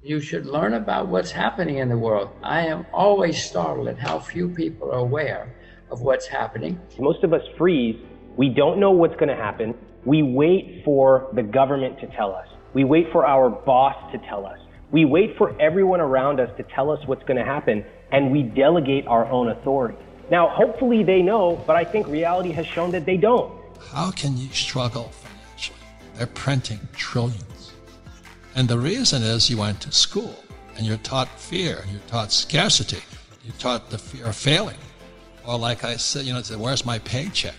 You should learn about what's happening in the world. I am always startled at how few people are aware of what's happening. Most of us freeze. We don't know what's going to happen. We wait for the government to tell us. We wait for our boss to tell us. We wait for everyone around us to tell us what's going to happen, and we delegate our own authority. Now, hopefully they know, but I think reality has shown that they don't. How can you struggle financially? They're printing trillions. And the reason is you went to school, and you're taught fear, and you're taught scarcity. You're taught the fear of failing. Or like I said, where's my paycheck?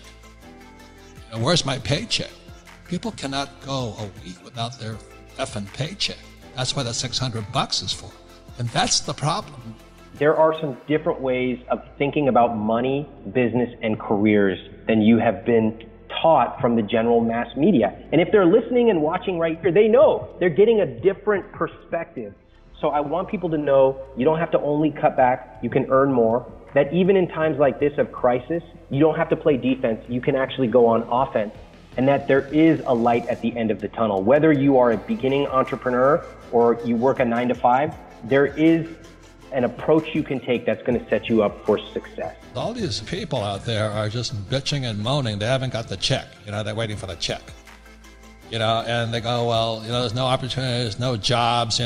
Where's my paycheck? People cannot go a week without their effing paycheck. That's what that $600 is for. And that's the problem. There are some different ways of thinking about money, business, and careers than you have been taught from the general mass media. And if they're listening and watching right here, they know they're getting a different perspective. So I want people to know you don't have to only cut back, you can earn more. That even in times like this of crisis, you don't have to play defense, you can actually go on offense. And that there is a light at the end of the tunnel. Whether you are a beginning entrepreneur or you work a 9-to-5, there is an approach you can take that's going to set you up for success. All these people out there are just bitching and moaning. They haven't got the check. They're waiting for the check. And they go, well, there's no opportunities, no jobs.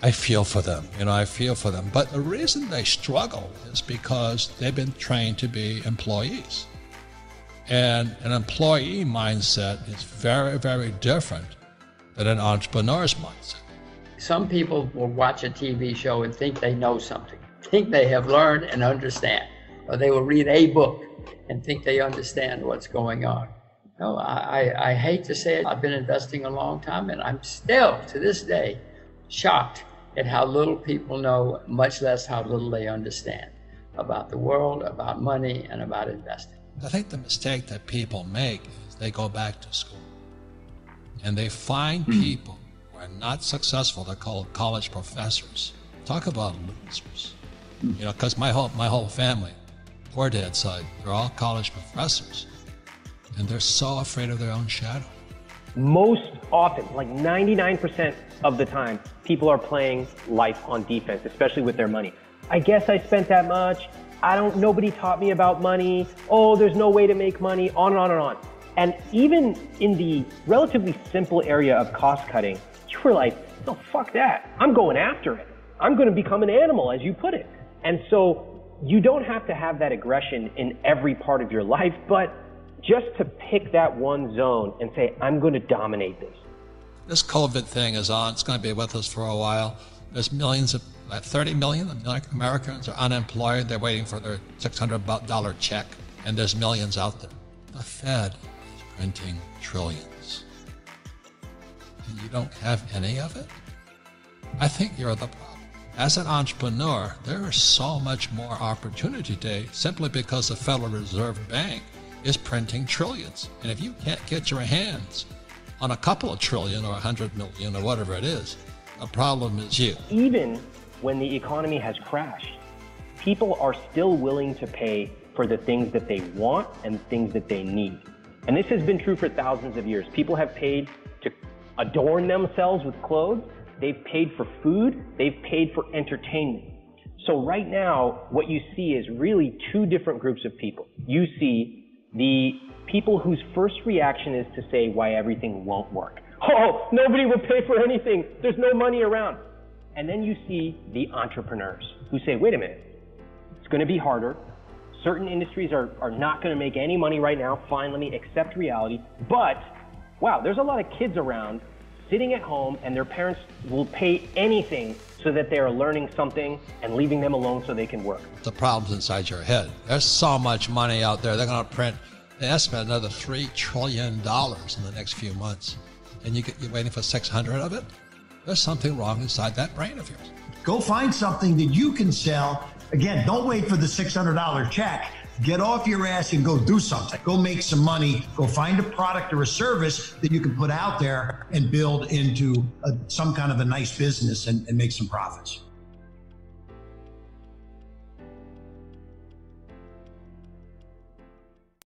I feel for them. I feel for them. But the reason they struggle is because they've been trained to be employees. And an employee mindset is very, very different than an entrepreneur's mindset. Some people will watch a TV show and think they know something, think they have learned and understand, or they will read a book and think they understand what's going on. No, I hate to say it, I've been investing a long time, and I'm still, to this day, shocked at how little people know, much less how little they understand about the world, about money, and about investing. I think the mistake that people make is they go back to school and they find people who are not successful. They're called college professors. Talk about losers. Because my whole family, poor dad's side, they're all college professors, and they're so afraid of their own shadow. Most often, like 99% of the time, people are playing life on defense, especially with their money. I guess I spent that much. Nobody taught me about money. Oh, there's no way to make money, on and on and on. And even in the relatively simple area of cost cutting, you were like, no, fuck that. I'm going after it. I'm going to become an animal, as you put it. And so you don't have to have that aggression in every part of your life, but just to pick that one zone and say, I'm going to dominate this. This COVID thing is on. It's going to be with us for a while. There's millions of 30 million Americans are unemployed. They're waiting for their $600 check, and there's millions out there. The Fed is printing trillions, and you don't have any of it? I think you're the problem. As an entrepreneur, there is so much more opportunity today simply because the Federal Reserve Bank is printing trillions. And if you can't get your hands on a couple of trillion or 100 million or whatever it is, the problem is you. Even when the economy has crashed, people are still willing to pay for the things that they want and the things that they need. And this has been true for thousands of years. People have paid to adorn themselves with clothes. They've paid for food. They've paid for entertainment. So right now, what you see is really two different groups of people. You see the people whose first reaction is to say why everything won't work. Oh, nobody will pay for anything. There's no money around. And then you see the entrepreneurs who say, wait a minute, it's going to be harder. Certain industries are not going to make any money right now. Fine, let me accept reality. But, wow, there's a lot of kids around sitting at home, and their parents will pay anything so that they are learning something and leaving them alone so they can work. The problem's inside your head. There's so much money out there. They're going to print, they estimate another $3 trillion in the next few months. And you're waiting for 600 of it? There's something wrong inside that brain of yours. Go find something that you can sell. Again, don't wait for the $600 check. Get off your ass and go do something. Go make some money. Go find a product or a service that you can put out there and build into some kind of a nice business and make some profits.